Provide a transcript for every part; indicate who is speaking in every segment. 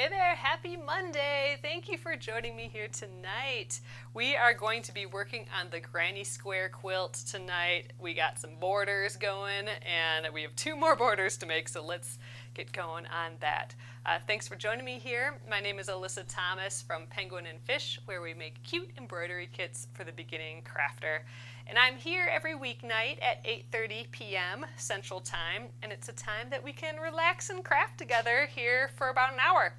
Speaker 1: Hey there, happy Monday! Thank you for joining me here tonight. We are going to be working on the Granny Square Quilt tonight. We got some borders going and we have two more borders to make, so let's get going on that. Thanks for joining me here. My name is Alyssa Thomas from Penguin and Fish, where we make cute embroidery kits for the beginning crafter. And I'm here every weeknight at 8:30 p.m. Central Time, and it's a time that we can relax and craft together here for about an hour.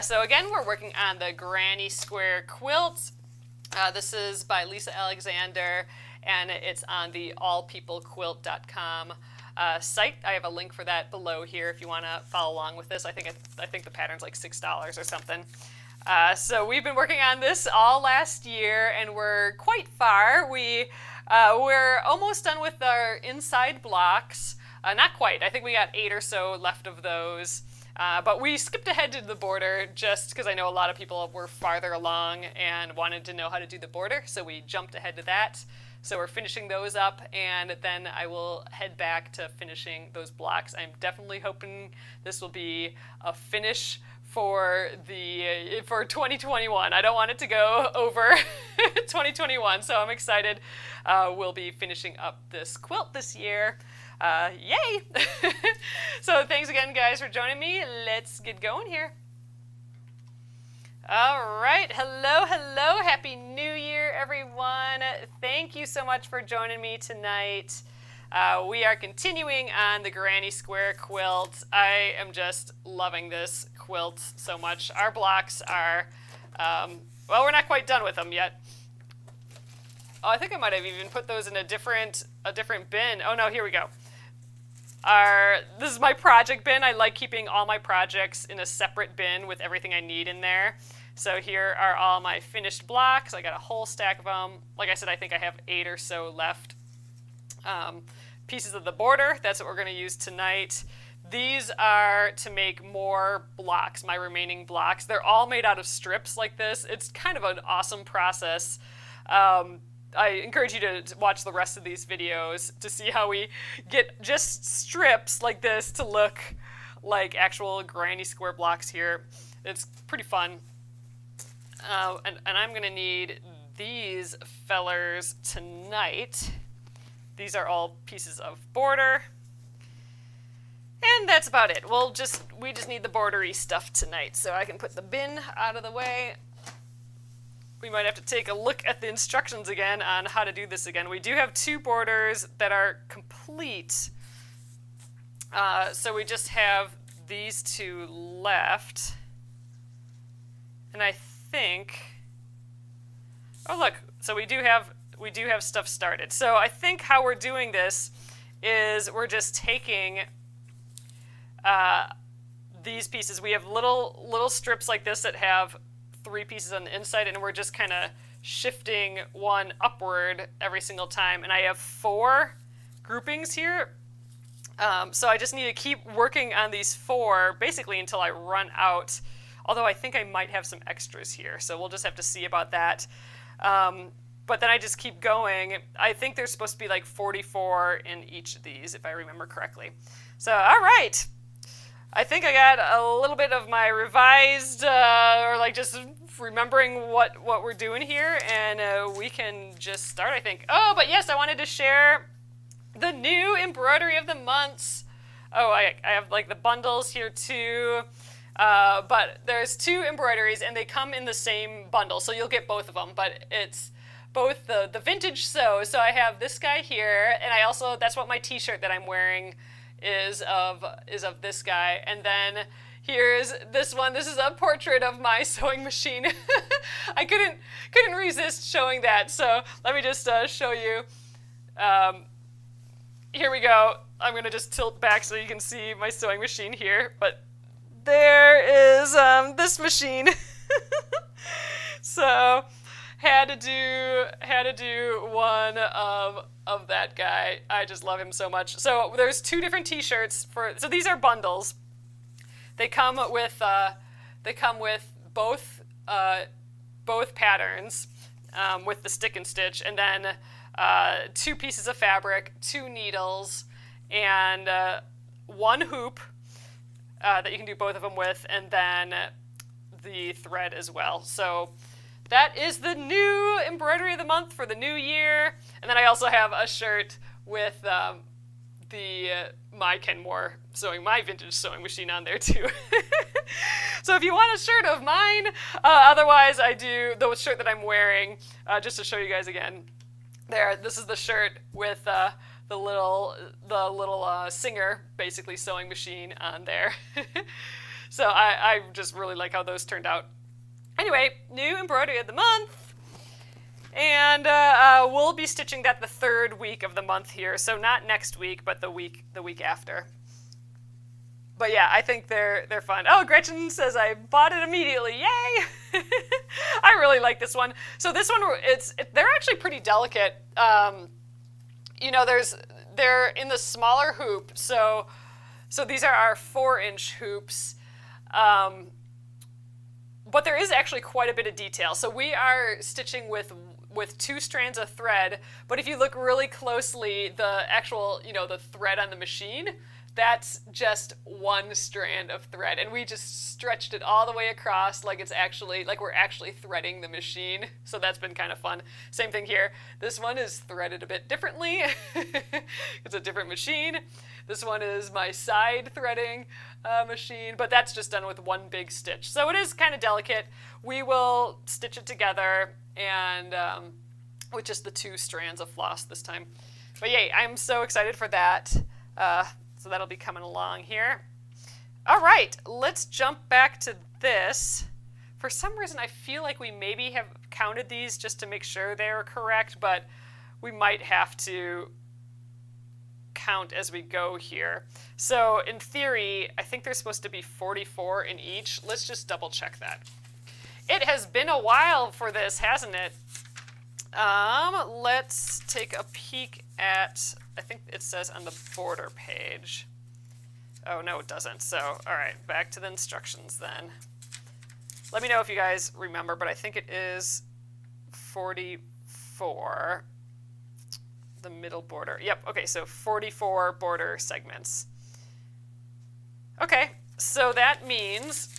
Speaker 1: So again, we're working on the Granny Square Quilt. This is by Lissa Alexander, and it's on the allpeoplequilt.com site. I have a link for that below here if you want to follow along with this. I think the pattern's like $6 or something. So we've been working on this all last year, and we're quite far. We're almost done with our inside blocks. Not quite. I think we got 8 or so left of those. But we skipped ahead to the border just because I know a lot of people were farther along and wanted to know how to do the border, so we jumped ahead to that. So we're finishing those up, and then I will head back to finishing those blocks. I'm definitely hoping this will be a finish for 2021. I don't want it to go over 2021, so I'm excited. We'll be finishing up this quilt this year. Yay! So thanks again, guys, for joining me. Let's get going here. All right, hello, happy new year, everyone. Thank you so much for joining me tonight. We are continuing on the Granny Square Quilt. I am just loving this quilt so much. Our blocks are, well, we're not quite done with them yet. Oh, I think I might have even put those in a different bin. Oh no, here we go. This is my project bin. I like keeping all my projects in a separate bin with everything I need in there. So here are all my finished blocks. I got a whole stack of them. Like I said, I think I have 8 or so left. Pieces of the border, that's what we're going to use tonight. These are to make more blocks, my remaining blocks. They're all made out of strips like this. It's kind of an awesome process. I encourage you to watch the rest of these videos to see how we get just strips like this to look like actual Granny Square blocks here. It's pretty fun. And I'm going to need these fellers tonight. These are all pieces of border. And that's about it. We just need the bordery stuff tonight, so I can put the bin out of the way. We might have to take a look at the instructions again on how to do this again. We do have 2 borders that are complete. So we just have these 2 left. And I think, oh look, so we do have stuff started. So I think how we're doing this is we're just taking these pieces. We have little strips like this that have 3 pieces on the inside, and we're just kind of shifting one upward every single time. And I have 4 groupings here. So I just need to keep working on these 4 basically until I run out. Although I think I might have some extras here, so we'll just have to see about that. But then I just keep going. I think there's supposed to be like 44 in each of these, if I remember correctly. So, all right. I think I got a little bit of my revised, or like just remembering what we're doing here, and we can just start, I think. Oh, but yes, I wanted to share the new embroidery of the months. Oh, I have like the bundles here too. But there's 2 embroideries, and they come in the same bundle, so you'll get both of them, but it's both the vintage sew. So I have this guy here, and I also, that's what my t-shirt that I'm wearing is of this guy. And then here's this one. This is a portrait of my sewing machine. I couldn't resist showing that, so let me just show you. Here we go. I'm going to just tilt back so you can see my sewing machine here, but there is this machine. So had to do one of that guy. I just love him so much. So there's 2 different t-shirts so these are bundles. They come with both patterns with the stick and stitch, and then 2 pieces of fabric, 2 needles, and 1 hoop that you can do both of them with, and then the thread as well. So that is the new embroidery of the month for the new year. And then I also have a shirt with my Kenmore sewing, my vintage sewing machine on there too. So if you want a shirt of mine, otherwise I do the shirt that I'm wearing, just to show you guys again. There, this is the shirt with the little Singer basically sewing machine on there. So I just really like how those turned out. Anyway, new embroidery of the month. And we'll be stitching that the third week of the month here. So not next week, but the week after. But yeah, I think they're fun. Oh, Gretchen says I bought it immediately. Yay! I really like this one. So this one, they're actually pretty delicate. You know, they're in the smaller hoop. So these are our 4-inch hoops. But there is actually quite a bit of detail. So we are stitching with 2 strands of thread, but if you look really closely, the actual, the thread on the machine, that's just 1 strand of thread, and we just stretched it all the way across like we're actually threading the machine. So that's been kind of fun. Same thing here. This one is threaded a bit differently. It's a different machine. This one is my side threading machine, but that's just done with 1 big stitch. So it is kind of delicate. We will stitch it together and with just the 2 strands of floss this time. But yay, I'm so excited for that. So that'll be coming along here. All right, let's jump back to this. For some reason, I feel like we maybe have counted these just to make sure they're correct, but we might have to count as we go here. So in theory, I think there's supposed to be 44 in each. Let's just double check that. It has been a while for this, hasn't it? Let's take a peek at, I think it says on the border page. Oh, no, it doesn't. So, all right, back to the instructions then. Let me know if you guys remember, but I think it is 44, the middle border. Yep, okay, so 44 border segments. Okay, so that means,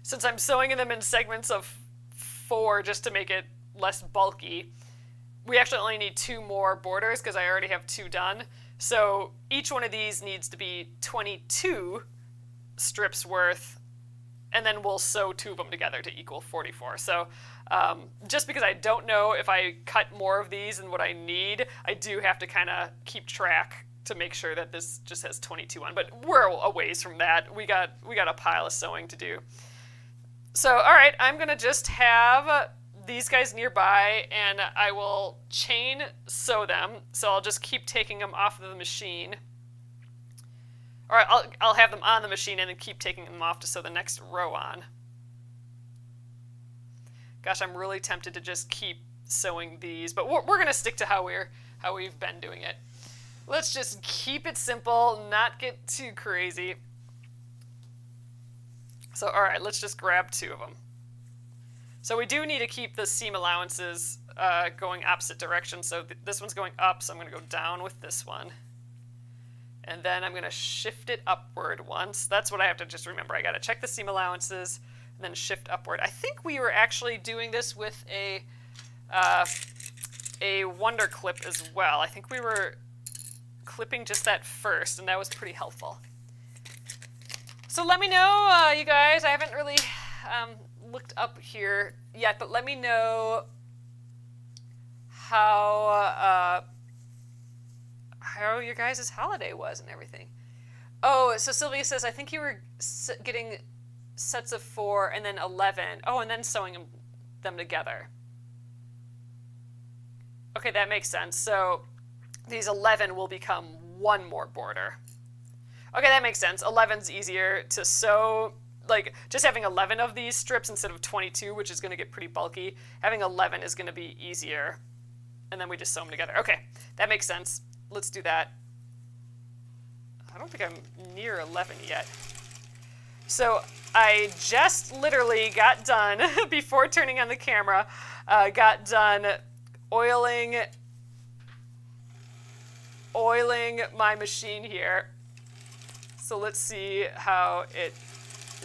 Speaker 1: since I'm sewing them in segments of 4 just to make it less bulky, we actually only need 2 more borders because I already have 2 done. So each one of these needs to be 22 strips worth, and then we'll sew 2 of them together to equal 44. So just because I don't know if I cut more of these than what I need, I do have to kind of keep track to make sure that this just has 22 on. But we're a ways from that. We got a pile of sewing to do. So all right, I'm gonna just have these guys nearby, and I will chain sew them. So I'll just keep taking them off of the machine. All right, I'll have them on the machine and then keep taking them off to sew the next row on. Gosh, I'm really tempted to just keep sewing these, but we're gonna stick to how we've been doing it. Let's just keep it simple, not get too crazy. So all right, let's just grab 2 of them. So we do need to keep the seam allowances going opposite direction. So this one's going up, so I'm going to go down with this one. And then I'm going to shift it upward once. That's what I have to just remember. I got to check the seam allowances and then shift upward. I think we were actually doing this with a Wonder Clip as well. I think we were clipping just that first, and that was pretty helpful. So let me know, you guys. I haven't really looked up here yet, but let me know how your guys' holiday was and everything. Oh, so Sylvia says, I think you were getting sets of 4 and then 11. Oh, and then sewing them together. Okay, that makes sense. So these 11 will become 1 more border. Okay, that makes sense. 11's easier to sew. Like, just having 11 of these strips instead of 22, which is going to get pretty bulky, having 11 is going to be easier. And then we just sew them together. Okay, that makes sense. Let's do that. I don't think I'm near 11 yet. So I just literally got done, before turning on the camera, got done oiling my machine here. So let's see how it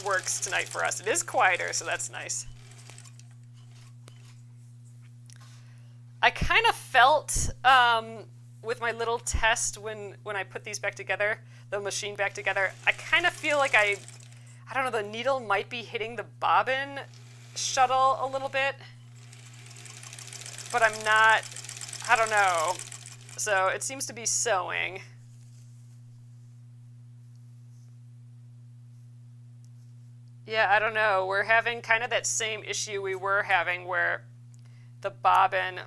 Speaker 1: works tonight for us. It is quieter, so that's nice. I kind of felt with my little test when I put these back together, the machine back together, I kind of feel like I don't know, the needle might be hitting the bobbin shuttle a little bit, but I'm not, I don't know. So it seems to be sewing. Yeah, I don't know. We're having kind of that same issue we were having where the bobbin,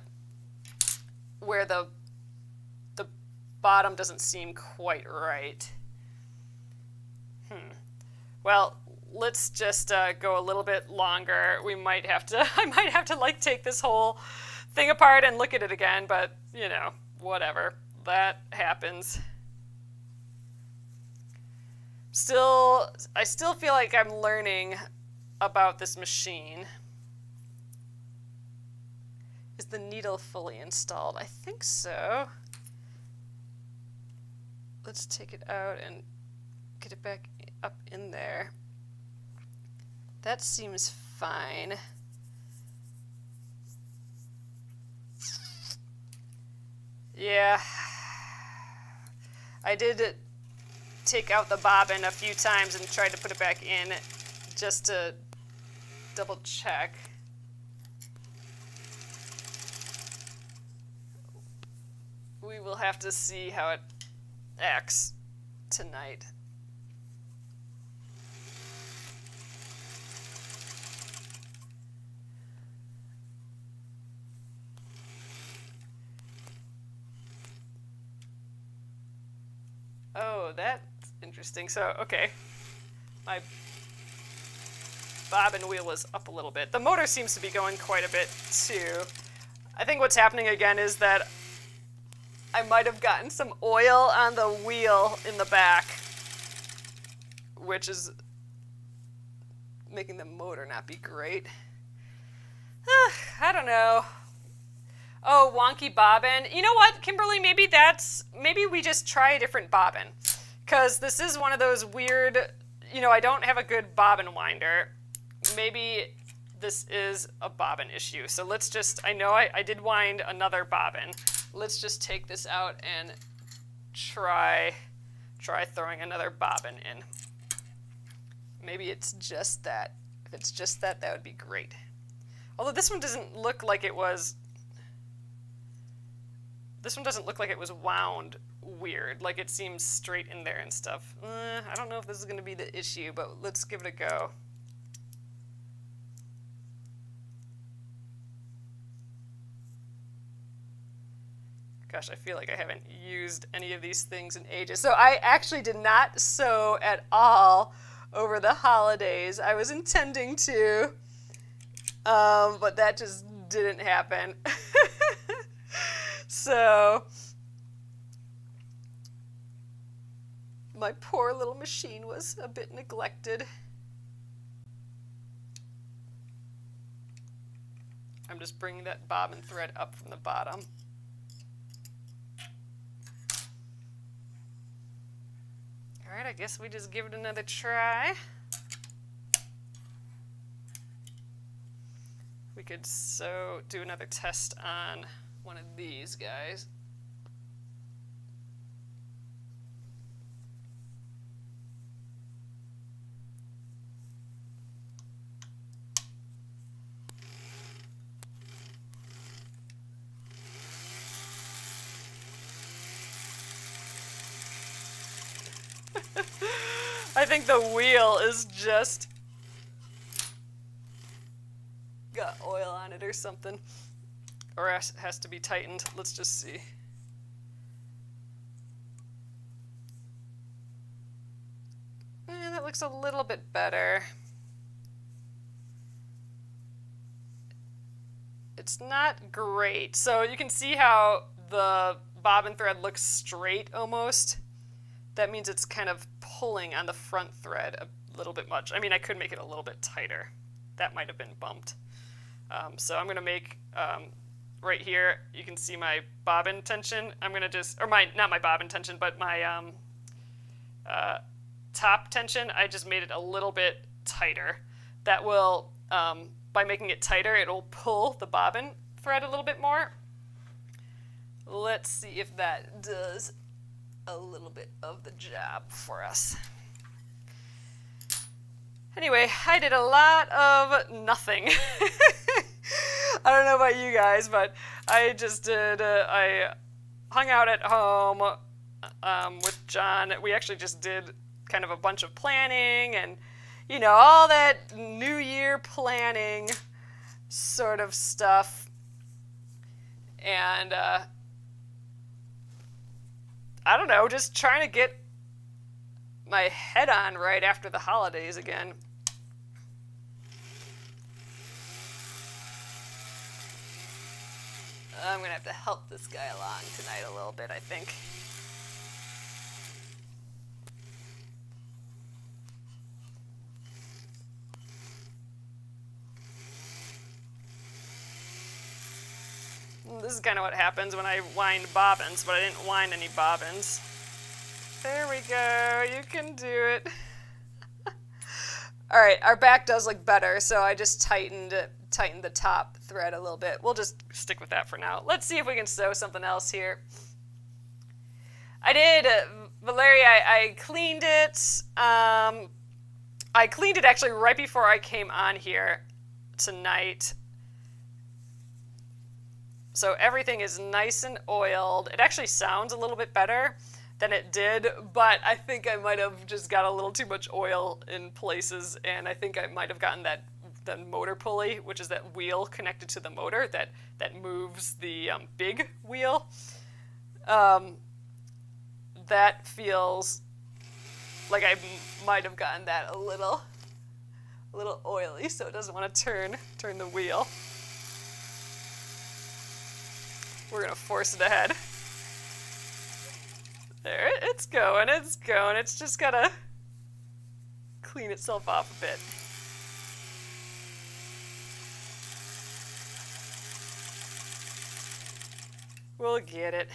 Speaker 1: where the bottom doesn't seem quite right. Well, let's just go a little bit longer. We might have to, I might have to like take this whole thing apart and look at it again, but you know, whatever. That happens. I still feel like I'm learning about this machine. Is the needle fully installed? I think so. Let's take it out and get it back up in there. That seems fine. Yeah. I did take out the bobbin a few times and tried to put it back in just to double check. We will have to see how it acts tonight. Oh, that's interesting. So, okay, my bobbin wheel is up a little bit. The motor seems to be going quite a bit too. I think what's happening again is that I might have gotten some oil on the wheel in the back, which is making the motor not be great. I don't know. Oh, wonky bobbin. You know what, Kimberly? Maybe we just try a different bobbin. Because this is one of those weird, you know, I don't have a good bobbin winder. Maybe this is a bobbin issue. So let's just, I know I did wind another bobbin. Let's just take this out and try throwing another bobbin in. Maybe it's just that. If it's just that, that would be great. Although this one doesn't look like it was wound weird. Like it seems straight in there and stuff. I don't know if this is going to be the issue, but let's give it a go. Gosh, I feel like I haven't used any of these things in ages. So I actually did not sew at all over the holidays. I was intending to, but that just didn't happen. So my poor little machine was a bit neglected. I'm just bringing that bobbin thread up from the bottom. All right, I guess we just give it another try. We could do another test on one of these guys. I think the wheel is just got oil on it or something. Or it has to be tightened. Let's just see. That looks a little bit better. It's not great. So you can see how the bobbin thread looks straight almost. That means it's kind of pulling on the front thread a little bit much. I mean, I could make it a little bit tighter. That might have been bumped. So I'm going to make, right here, you can see my bobbin tension. I'm going to just, or not my bobbin tension, but my top tension. I just made it a little bit tighter. That will, by making it tighter, it'll pull the bobbin thread a little bit more. Let's see if that does a little bit of the job for us. Anyway, I did a lot of nothing. I don't know about you guys, but I just did, I hung out at home with John. We actually just did kind of a bunch of planning and, you know, all that New Year planning sort of stuff. And, I don't know, just trying to get my head on right after the holidays again. I'm going to have to help this guy along tonight a little bit, I think. This is kind of what happens when I wind bobbins, but I didn't wind any bobbins. There we go, you can do it. All right, our back does look better, so I just tightened the top thread a little bit. We'll just stick with that for now. Let's see if we can sew something else here. I did, Valeria, I cleaned it. I cleaned it actually right before I came on here tonight. So everything is nice and oiled. It actually sounds a little bit better than it did, but I think I might have just got a little too much oil in places, and I think I might have gotten the motor pulley, which is that wheel connected to the motor that moves the big wheel. That feels like I might have gotten that a little oily, so it doesn't want to turn the wheel. We're gonna force it ahead. There, it's going. It's just gotta clean itself off a bit. We'll get it.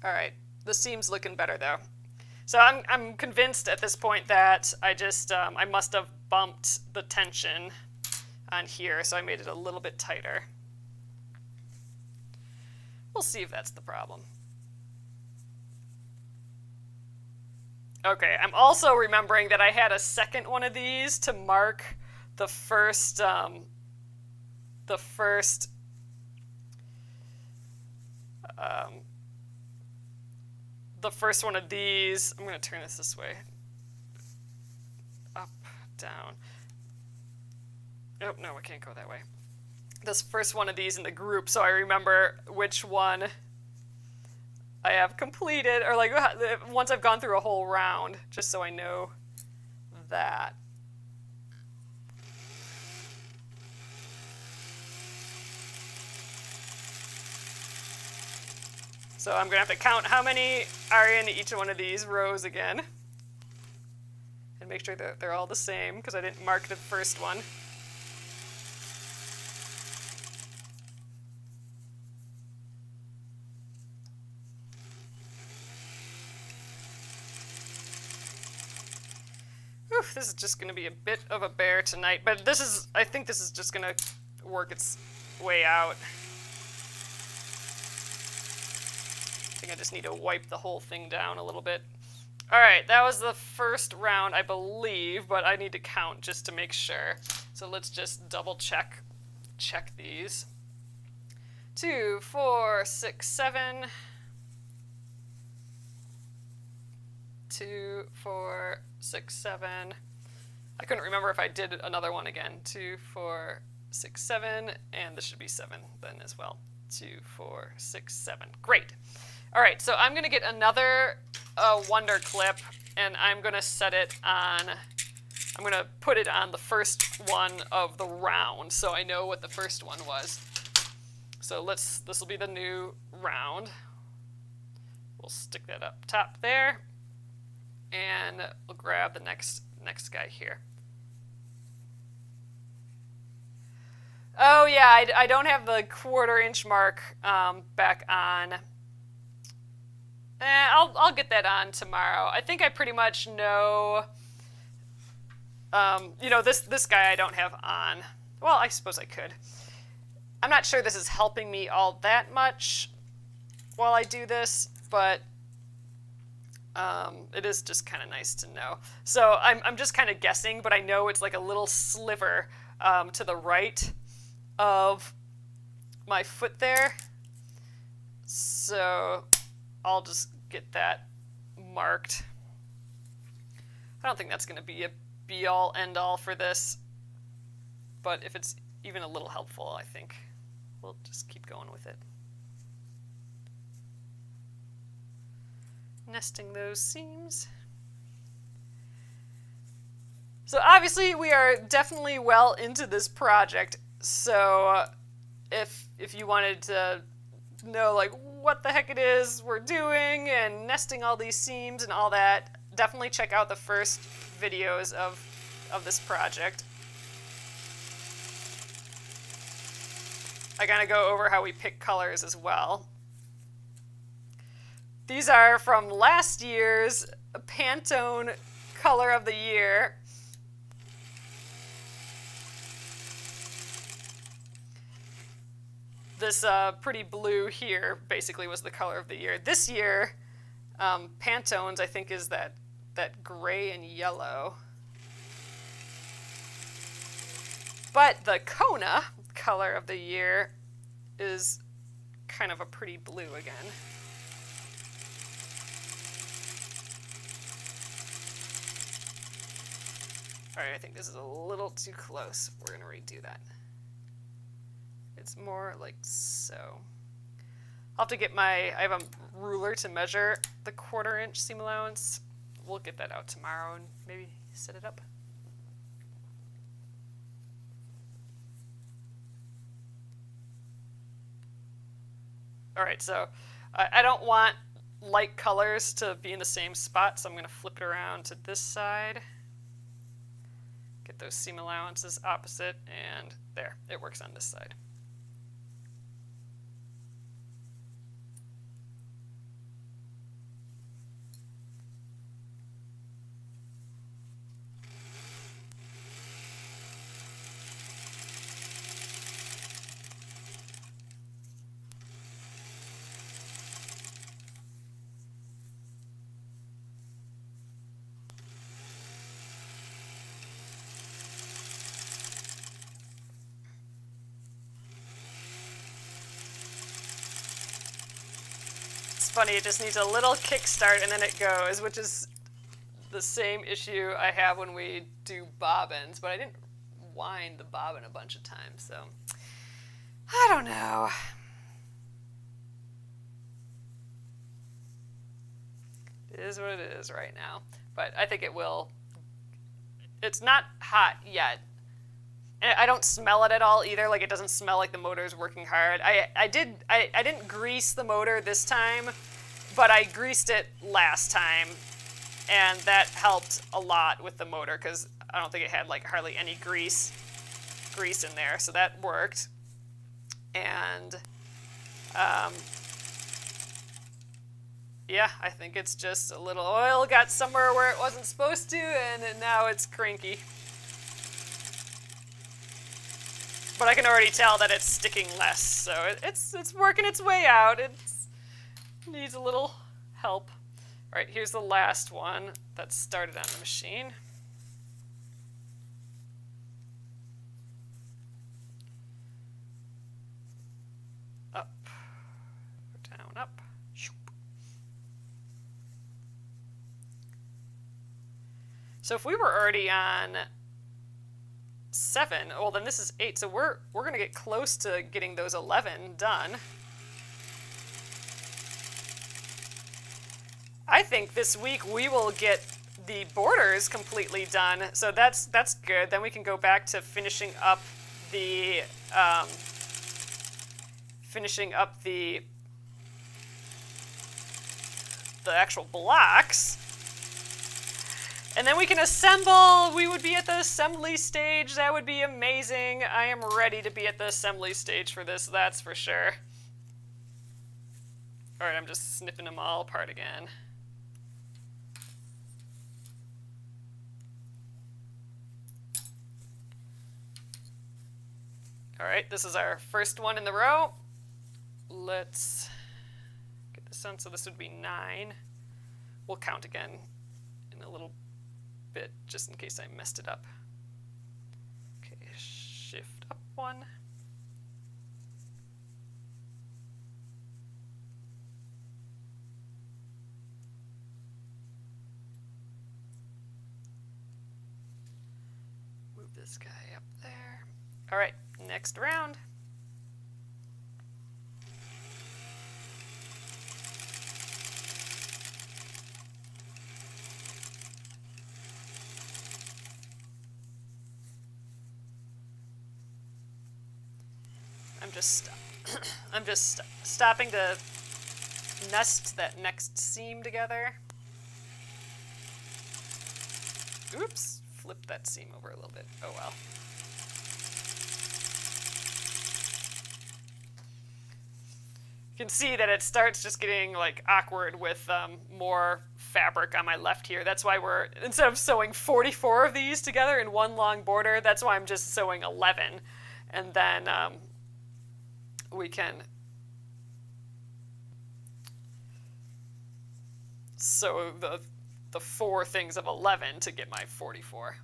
Speaker 1: All right, the seam's looking better though. So I'm convinced at this point that I must have bumped the tension on here, so I made it a little bit tighter. We'll see if that's the problem. Okay, I'm also remembering that I had a second one of these to mark the first one of these. I'm going to turn this way. Up, down. Oh, no, I can't go that way. This first one of these in the group, so I remember which one I have completed, or like once I've gone through a whole round, just so I know that. So I'm going to have to count how many are in each one of these rows again. And make sure that they're all the same, because I didn't mark the first one. Whew, this is just going to be a bit of a bear tonight, but I think this is just going to work its way out. I think I just need to wipe the whole thing down a little bit. All right, that was the first round, I believe, but I need to count just to make sure. So let's just double check these. 2, 4, 6, 7. 2, 4, 6, 7. I couldn't remember if I did another one again. 2, 4, 6, 7, and this should be 7 then as well. 2, 4, 6, 7. Great. All right, so I'm going to get another Wonder clip, and I'm going to set it on, I'm going to put it on the first one of the round, so I know what the first one was. So this will be the new round. We'll stick that up top there, and we'll grab the next guy here. Oh yeah, I don't have the 1/4 inch mark back on. I'll get that on tomorrow. I think I pretty much know. You know, this guy I don't have on. Well, I suppose I could. I'm not sure this is helping me all that much while I do this, but it is just kind of nice to know. So I'm just kind of guessing, but I know it's like a little sliver to the right of my foot there. So I'll just get that marked. I don't think that's going to be a be-all, end-all for this, but if it's even a little helpful, I think we'll just keep going with it. Nesting those seams. So obviously we are definitely well into this project, so if you wanted to know like what the heck it is we're doing and nesting all these seams and all that, definitely check out the first videos of this project. I gotta go over how we pick colors as well. These are from last year's Pantone Color of the Year. This pretty blue here basically was the color of the year. This year, Pantone's I think is that gray and yellow. But the Kona color of the year is kind of a pretty blue again. All right, I think this is a little too close. We're gonna redo that. It's more like so. I'll have to get I have a ruler to measure the 1/4 inch seam allowance. We'll get that out tomorrow and maybe set it up. All right, so I don't want light colors to be in the same spot, so I'm going to flip it around to this side. Get those seam allowances opposite, and there, it works on this side. Funny, it just needs a little kickstart and then it goes, which is the same issue I have when we do bobbins, but I didn't wind the bobbin a bunch of times, so I don't know. It is what it is right now, but I think it will. It's not hot yet. I don't smell it at all either. Like, it doesn't smell like the motor is working hard. I didn't grease the motor this time, but I greased it last time, and that helped a lot with the motor because I don't think it had like hardly any grease in there, so that worked. And yeah, I think it's just a little oil got somewhere where it wasn't supposed to, and now it's cranky. But I can already tell that it's sticking less, so it's working its way out. It needs a little help. All right, here's the last one that started on the machine. Up, down, up. So if we were already on 7, well then this is 8, so we're gonna get close to getting those 11 done. I think this week we will get the borders completely done, so that's good. Then we can go back to finishing up the actual blocks. And then we can assemble. We would be at the assembly stage. That would be amazing. I am ready to be at the assembly stage for this, that's for sure. All right, I'm just snipping them all apart again. All right, this is our first one in the row. Let's get this on. So this would be 9. We'll count again in a little bit, just in case I messed it up. Okay, shift up 1. Move this guy up there. All right, next round. I'm just stopping to nest that next seam together. Oops, flip that seam over a little bit. Oh well. You can see that it starts just getting like awkward with more fabric on my left here. That's why we're, instead of sewing 44 of these together in one long border, that's why I'm just sewing 11. And then we can sew the 4 things of 11 to get my 44.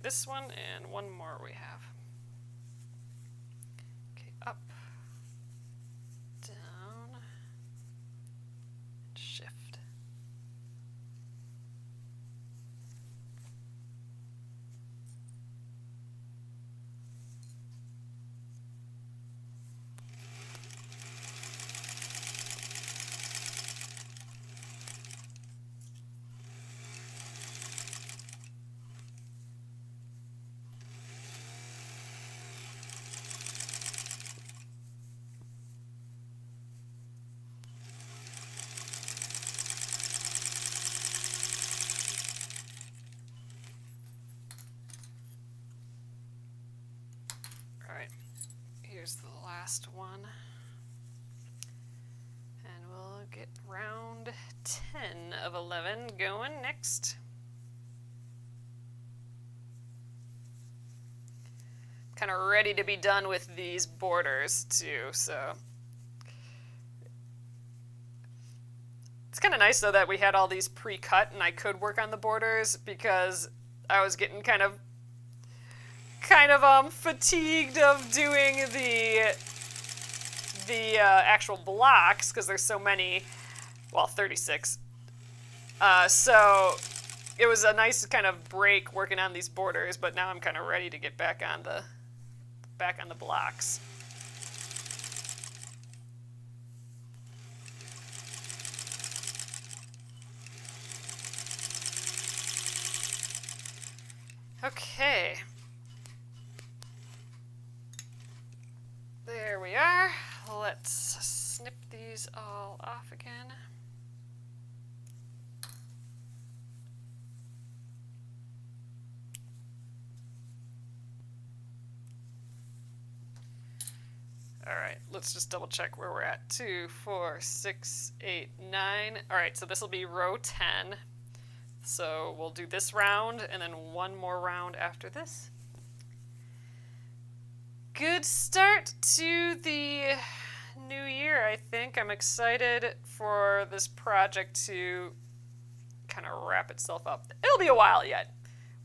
Speaker 1: This one and one more we have. Okay, up, down, and shift. Here's the last one. And we'll get round 10 of 11 going next. Kind of ready to be done with these borders too, so. It's kind of nice though that we had all these pre-cut and I could work on the borders because I was getting kind of fatigued of doing the actual blocks because there's so many, well, 36. So it was a nice kind of break working on these borders, but now I'm kind of ready to get back on the blocks. Okay. There we are. Let's snip these all off again. All right, let's just double check where we're at. 2, 4, 6, 8, 9. All right, so this will be row 10. So we'll do this round and then one more round after this. Good start to the new year, I think. I'm excited for this project to kind of wrap itself up. It'll be a while yet.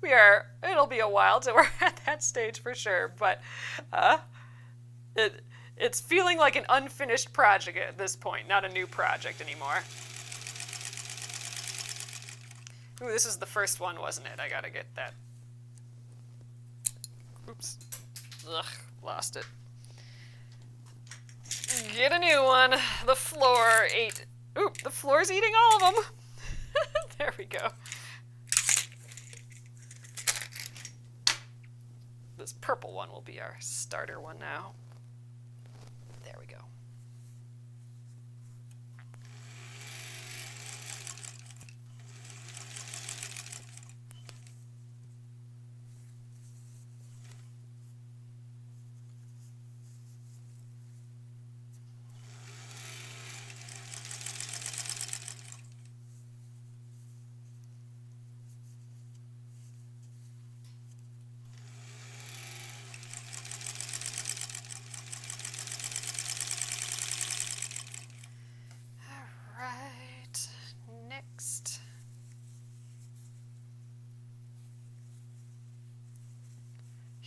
Speaker 1: It'll be a while till we're at that stage for sure, but it's feeling like an unfinished project at this point, not a new project anymore. Ooh, this is the first one, wasn't it? I gotta get that. Oops. Ugh, lost it. Get a new one. The floor ate. Oop, the floor's eating all of them. There we go. This purple one will be our starter one now. There we go.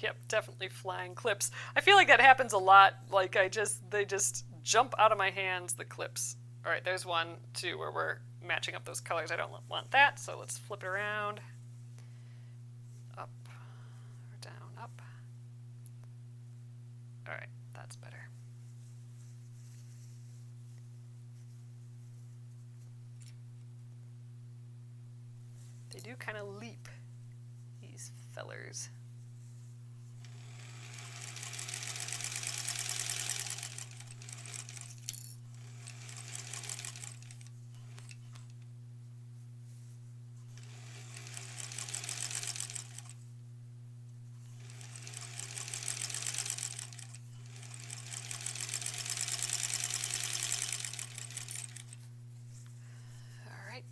Speaker 1: Yep, definitely flying clips. I feel like that happens a lot. Like they just jump out of my hands, the clips. All right, there's one too where we're matching up those colors. I don't want that, so let's flip it around. Up, or down, up. All right, that's better. They do kind of leap, these fellers.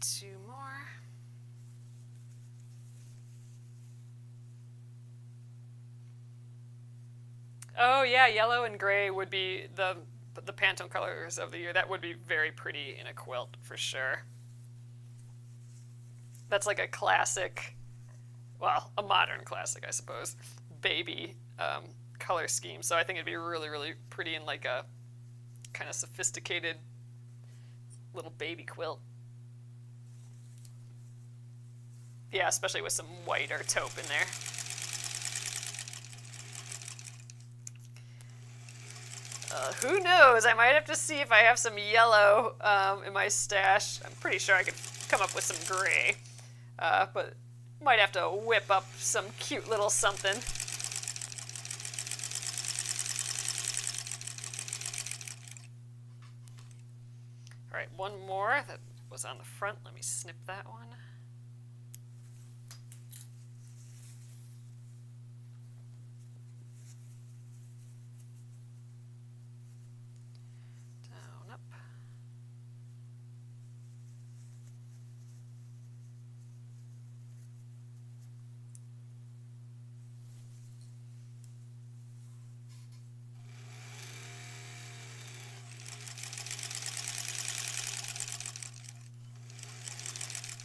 Speaker 1: Two more. Oh yeah, yellow and gray would be the Pantone colors of the year. That would be very pretty in a quilt for sure. That's like a classic, well, a modern classic, I suppose, baby color scheme. So I think it'd be really, really pretty in like a kind of sophisticated little baby quilt. Yeah, especially with some white or taupe in there. Who knows? I might have to see if I have some yellow in my stash. I'm pretty sure I could come up with some gray, but might have to whip up some cute little something. All right, one more that was on the front. Let me snip that one.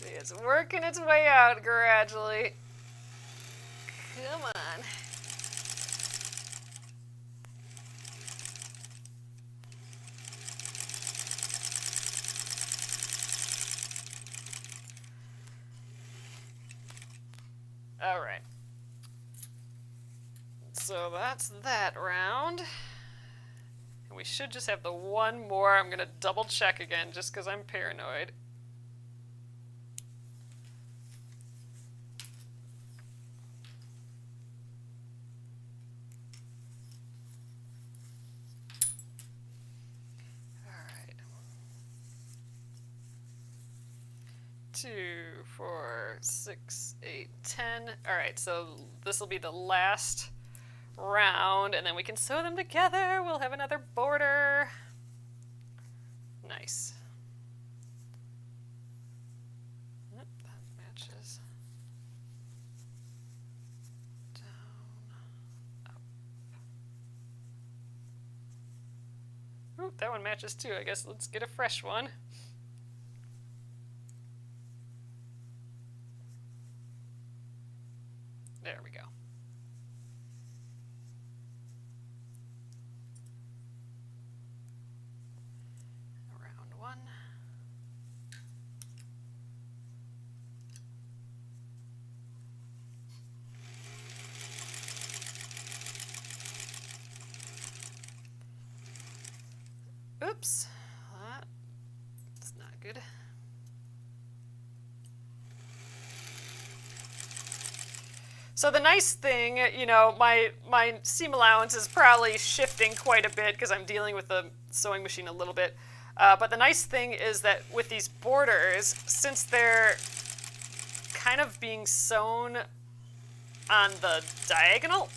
Speaker 1: It's working its way out gradually. Come on. All right. So that's that round. And we should just have the one more. I'm going to double check again just because I'm paranoid. Two, 4, 6, 8, 10. All right, so this will be the last round, and then we can sew them together. We'll have another border. Nice. Nope, that matches. Down, up. Ooh, that one matches too. I guess let's get a fresh one. There we go. Round one. Oops, that's not good. So the nice thing, you know, my seam allowance is probably shifting quite a bit because I'm dealing with the sewing machine a little bit. But the nice thing is that with these borders, since they're kind of being sewn on the diagonal,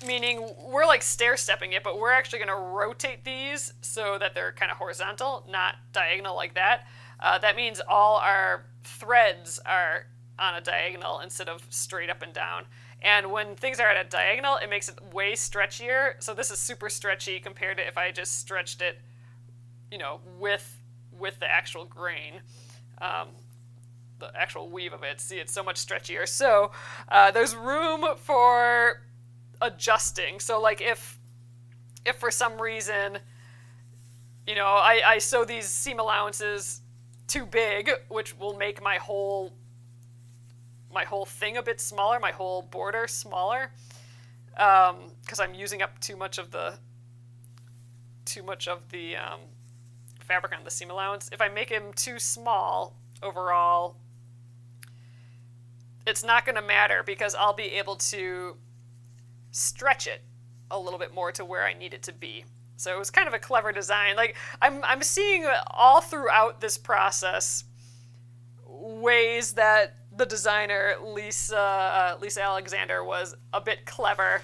Speaker 1: meaning we're like stair-stepping it, but we're actually going to rotate these so that they're kind of horizontal, not diagonal like that. That means all our threads are on a diagonal instead of straight up and down. And when things are at a diagonal, it makes it way stretchier. So this is super stretchy compared to if I just stretched it, you know, with the actual grain, the actual weave of it. See, it's so much stretchier. So there's room for adjusting. So like if for some reason, you know, I sew these seam allowances too big, which will make my whole thing a bit smaller, my whole border smaller, because I'm using up too much of the fabric on the seam allowance. If I make them too small overall, it's not going to matter because I'll be able to stretch it a little bit more to where I need it to be. So it was kind of a clever design. Like I'm seeing all throughout this process ways that the designer Lissa Alexander was a bit clever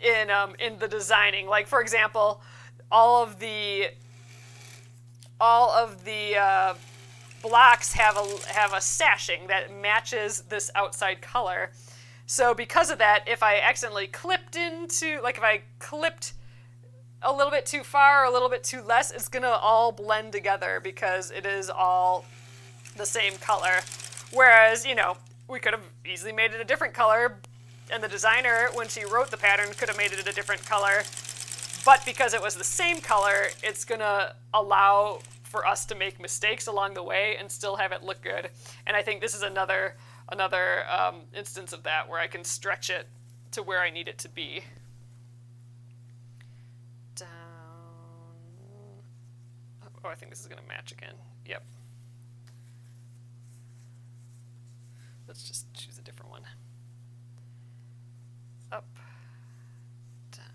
Speaker 1: in the designing. Like for example, all of the blocks have a sashing that matches this outside color. So because of that, if I accidentally clipped if I clipped a little bit too far or a little bit too less, it's gonna all blend together because it is all the same color. Whereas, you know, we could have easily made it a different color, and the designer, when she wrote the pattern, could have made it a different color. But because it was the same color, it's gonna allow for us to make mistakes along the way and still have it look good. And I think this is another instance of that where I can stretch it to where I need it to be. Down. Oh, I think this is going to match again. Yep. Let's just choose a different one. Up. Down.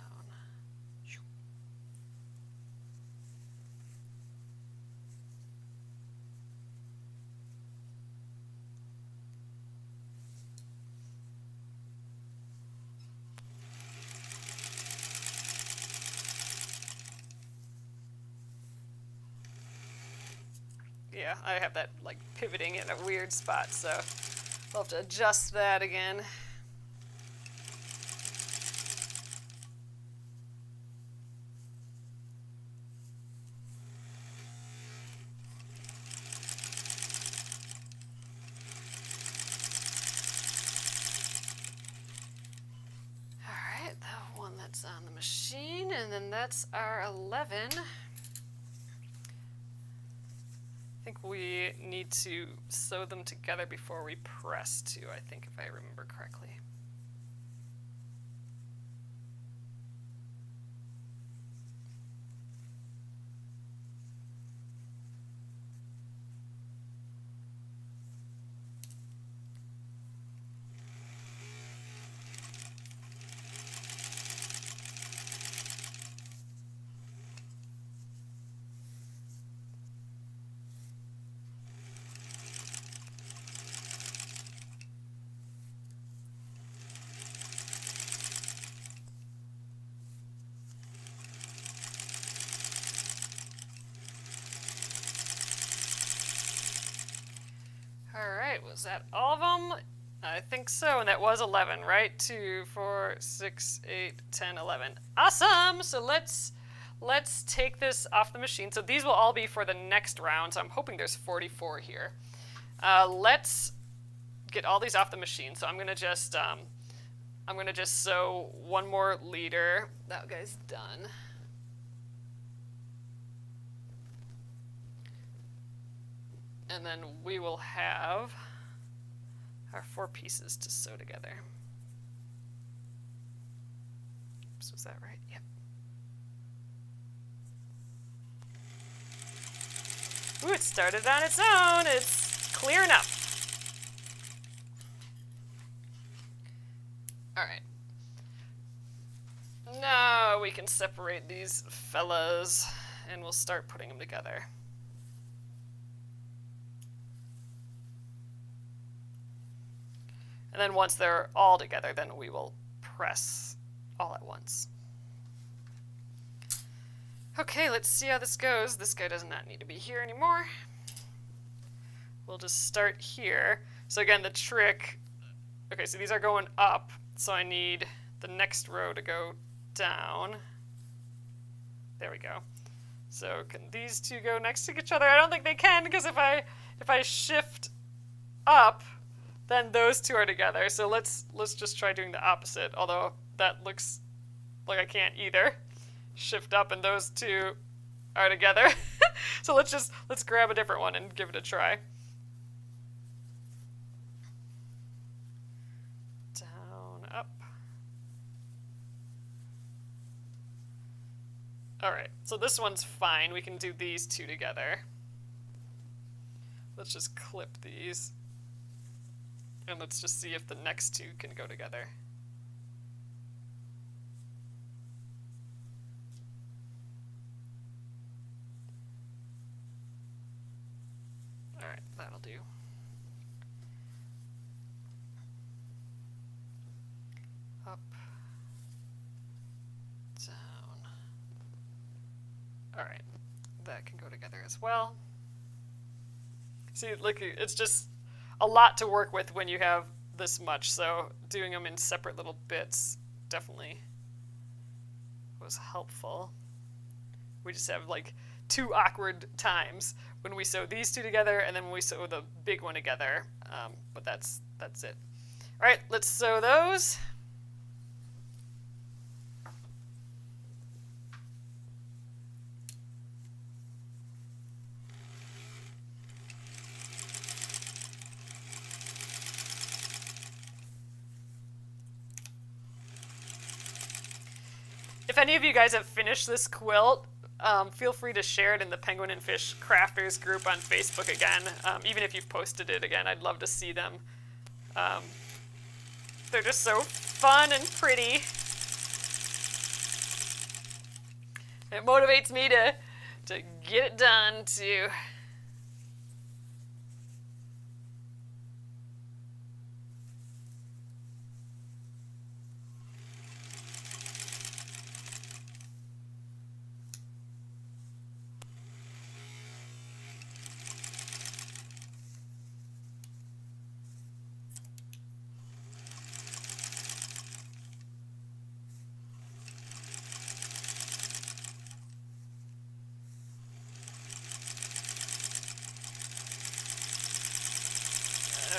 Speaker 1: Yeah, I have that like pivoting in a weird spot, so I'll have to adjust that again. All right, the one that's on the machine, and then that's our 11. I think we need to sew them together before we press too, I think, if I remember correctly. All right, was that all of them? I think so, and that was 11, right? 2, 4, 6, 8, 10, 11. Awesome! So let's take this off the machine. So these will all be for the next round, so I'm hoping there's 44 here. Let's get all these off the machine. So I'm gonna just sew one more leader. That guy's done. And then we will have our 4 pieces to sew together. Was that right? Yep. Ooh, it started on its own. It's clear enough. All right. Now we can separate these fellas and we'll start putting them together. And then once they're all together, then we will press all at once. Okay, let's see how this goes. This guy does not need to be here anymore. We'll just start here. So again, the trick, okay, so these are going up, so I need the next row to go down. There we go. So can these two go next to each other? I don't think they can, because if I shift up, then those two are together. So let's just try doing the opposite, although that looks like I can't either. Shift up and those two are together. So let's grab a different one and give it a try. Down, up. All right, so this one's fine. We can do these two together. Let's just clip these. And let's just see if the next two can go together. All right, that'll do. Up, down. All right, that can go together as well. See, look, it's just a lot to work with when you have this much, so doing them in separate little bits definitely was helpful. We just have like two awkward times when we sew these two together and then when we sew the big one together, but that's it. All right, let's sew those. If any of you guys have finished this quilt, feel free to share it in the Penguin and Fish Crafters group on Facebook again. Even if you've posted it again, I'd love to see them. They're just so fun and pretty. It motivates me to get it done too.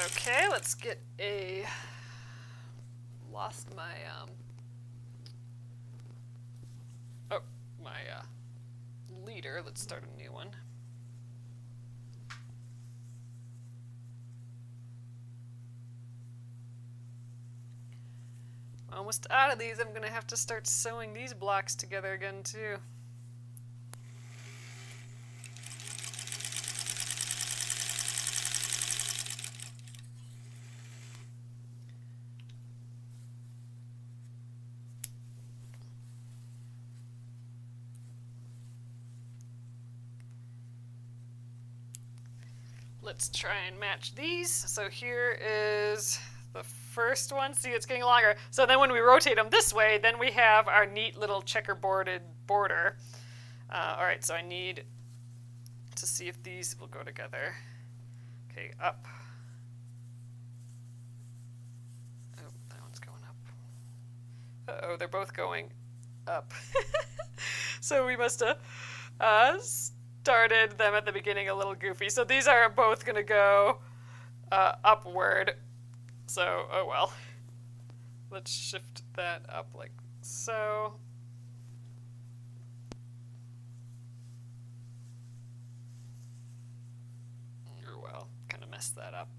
Speaker 1: Okay, let's get a, lost my, leader. Let's start a new one. Almost out of these. I'm going to have to start sewing these blocks together again too. Let's try and match these. So here is the first one. See, it's getting longer. So then when we rotate them this way, then we have our neat little checkerboarded border. All right, so I need to see if these will go together. Okay, up. Oh, that one's going up. Uh-oh, they're both going up. So we must have started them at the beginning a little goofy. So these are both going to go upward. So, oh well. Let's shift that up like so. Oh well, kind of messed that up.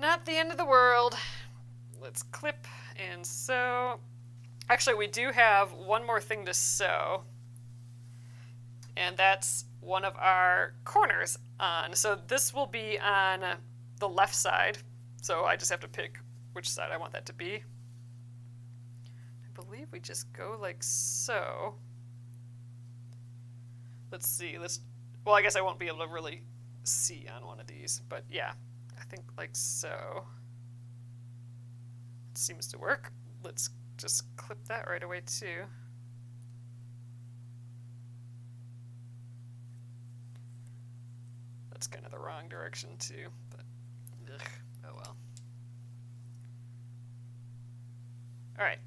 Speaker 1: Not the end of the world. Let's clip and sew. Actually, we do have one more thing to sew, and that's one of our corners on. So this will be on the left side, so I just have to pick which side I want that to be. I believe we just go like so. Let's see, well, I guess I won't be able to really see on one of these, but yeah, I think like so. It seems to work. Let's just clip that right away too. That's kind of the wrong direction too, but ugh, oh well. All right,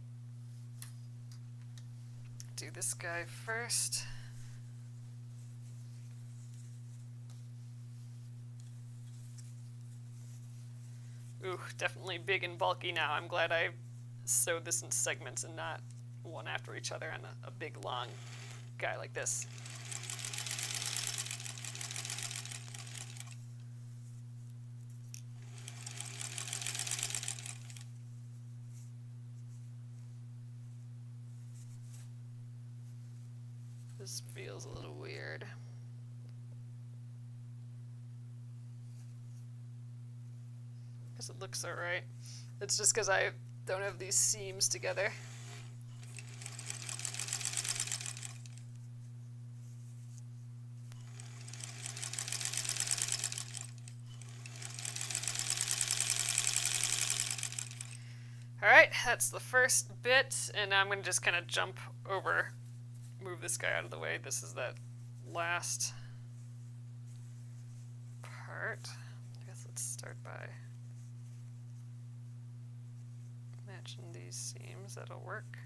Speaker 1: do this guy first. Ooh, definitely big and bulky now. I'm glad I sewed this in segments and not one after each other on a big long guy like this. This feels a little weird. It looks alright. It's just because I don't have these seams together. Alright, that's the first bit, and now I'm going to just kind of jump over, move this guy out of the way. This is that last part. I guess let's start by matching these seams. That'll work.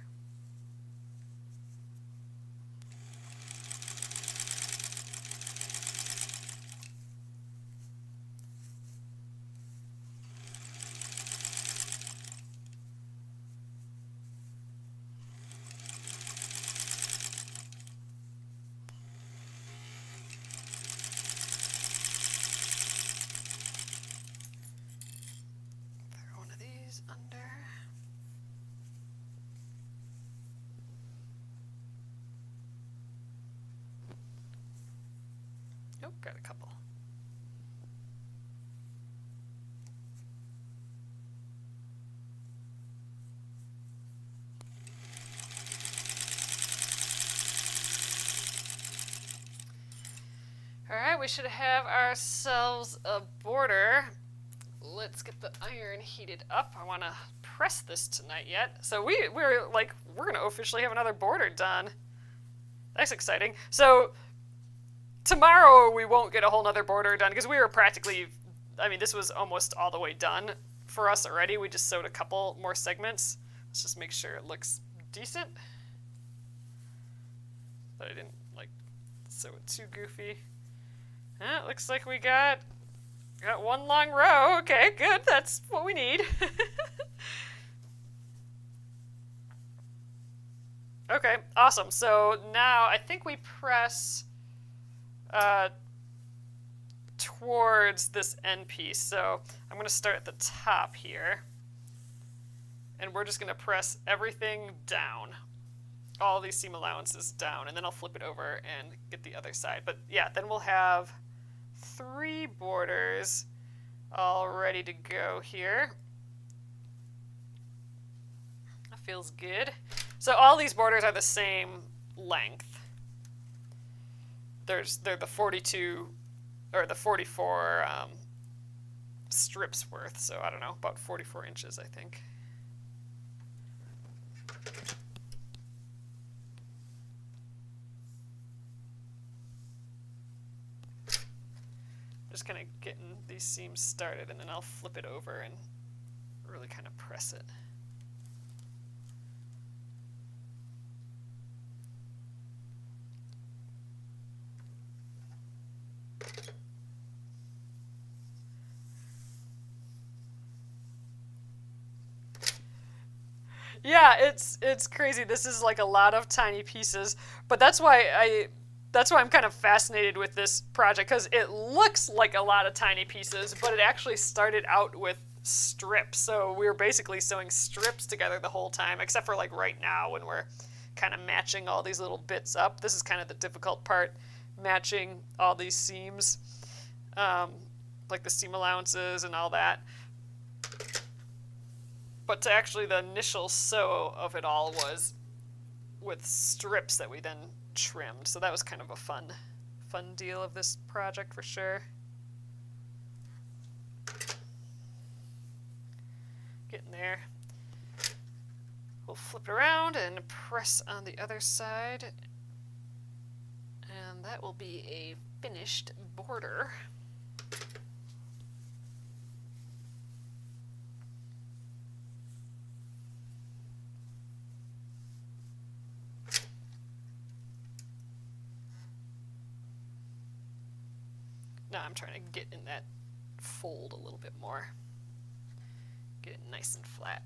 Speaker 1: Throw one of these under. Nope, got a couple. All right, we should have ourselves a border. Let's get the iron heated up. I want to press this tonight yet. So we're going to officially have another border done. That's exciting. So tomorrow we won't get a whole nother border done because we were practically, I mean, this was almost all the way done for us already. We just sewed a couple more segments. Let's just make sure it looks decent. But I didn't sew it too goofy. It looks like we got one long row. Okay, good. That's what we need. Okay, awesome. So now I think we press towards this end piece. So I'm going to start at the top here. And we're just going to press everything down. All these seam allowances down. And then I'll flip it over and get the other side. But yeah, then we'll have 3 borders all ready to go here. That feels good. So all these borders are the same length. They're the 42 or the 44 strips worth. So I don't know, about 44 inches, I think. Just kind of getting these seams started, and then I'll flip it over and really kind of press it. Yeah, it's crazy. This is like a lot of tiny pieces, but that's why I'm kind of fascinated with this project, because it looks like a lot of tiny pieces, but it actually started out with strips. So we were basically sewing strips together the whole time, except for like right now when we're kind of matching all these little bits up. This is kind of the difficult part, matching all these seams, like the seam allowances and all that. But to actually the initial sew of it all was with strips that we then trimmed. So that was kind of a fun deal of this project for sure. Getting there. We'll flip it around and press on the other side. And that will be a finished border. Now I'm trying to get in that fold a little bit more. Get it nice and flat.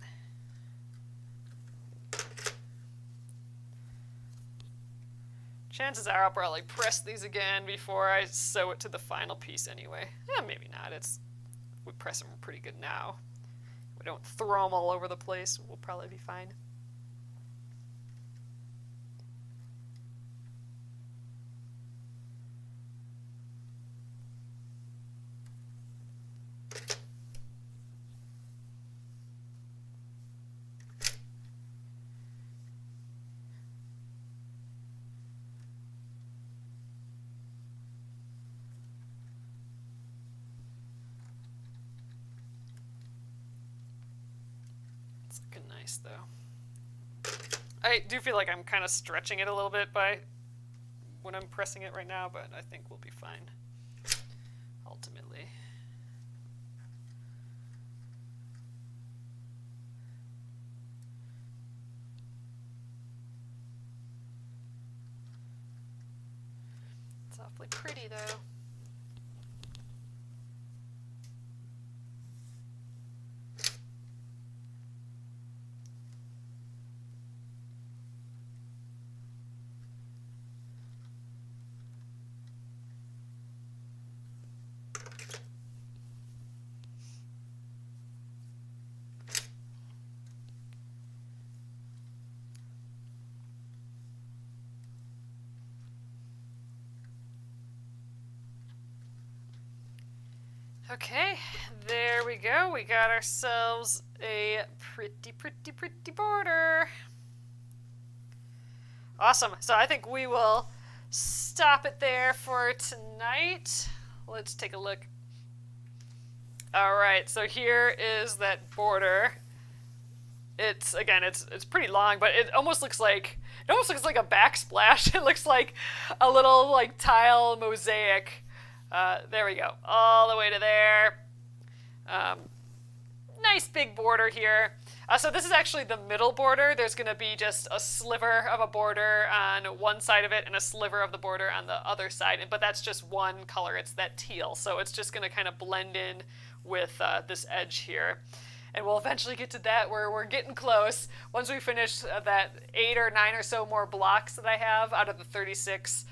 Speaker 1: Chances are I'll probably press these again before I sew it to the final piece anyway. Yeah, maybe not. We press them pretty good now. We don't throw them all over the place. We'll probably be fine. It's looking nice though. I do feel like I'm kind of stretching it a little bit by when I'm pressing it right now, but I think we'll be fine ultimately. It's awfully pretty though. Okay, there we go. We got ourselves a pretty, pretty, pretty border. Awesome. So I think we will stop it there for tonight. Let's take a look. All right, so here is that border. It's pretty long, but it almost looks like a backsplash. It looks like a little like tile mosaic. There we go, all the way to there. Nice big border here. So this is actually the middle border. There's going to be just a sliver of a border on one side of it and a sliver of the border on the other side. But that's just one color. It's that teal. So it's just going to kind of blend in with this edge here. And we'll eventually get to that where we're getting close. Once we finish that 8 or 9 or so more blocks that I have out of the 36,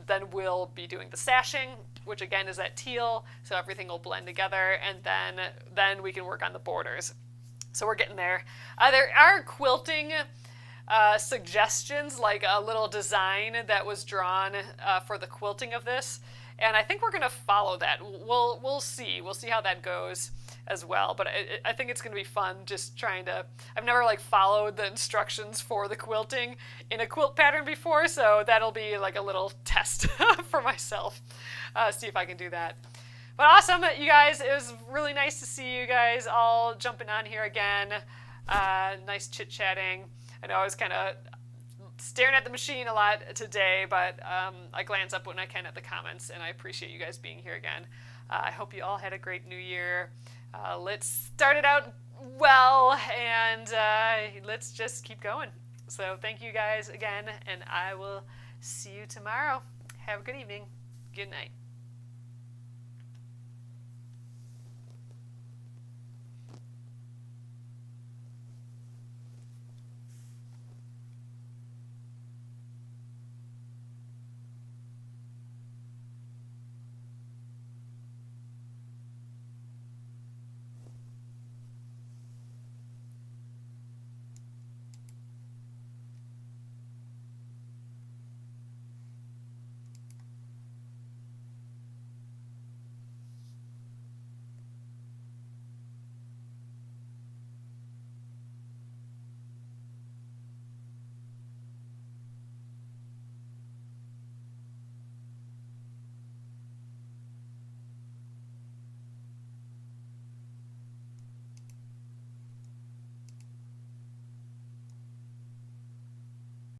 Speaker 1: then we'll be doing the sashing, which again is that teal, so everything will blend together, and then we can work on the borders. So we're getting there. There are quilting suggestions, like a little design that was drawn for the quilting of this, and I think we're going to follow that. We'll see. We'll see how that goes as well, but I think it's going to be fun just trying to... I've never followed the instructions for the quilting in a quilt pattern before, so that'll be like a little test for myself. See if I can do that. But awesome, you guys. It was really nice to see you guys all jumping on here again. Nice chit-chatting. I know I was kind of staring at the machine a lot today, but I glance up when I can at the comments, and I appreciate you guys being here again. I hope you all had a great new year. Let's start it out well, and let's just keep going. So thank you guys again, and I will see you tomorrow. Have a good evening. Good night.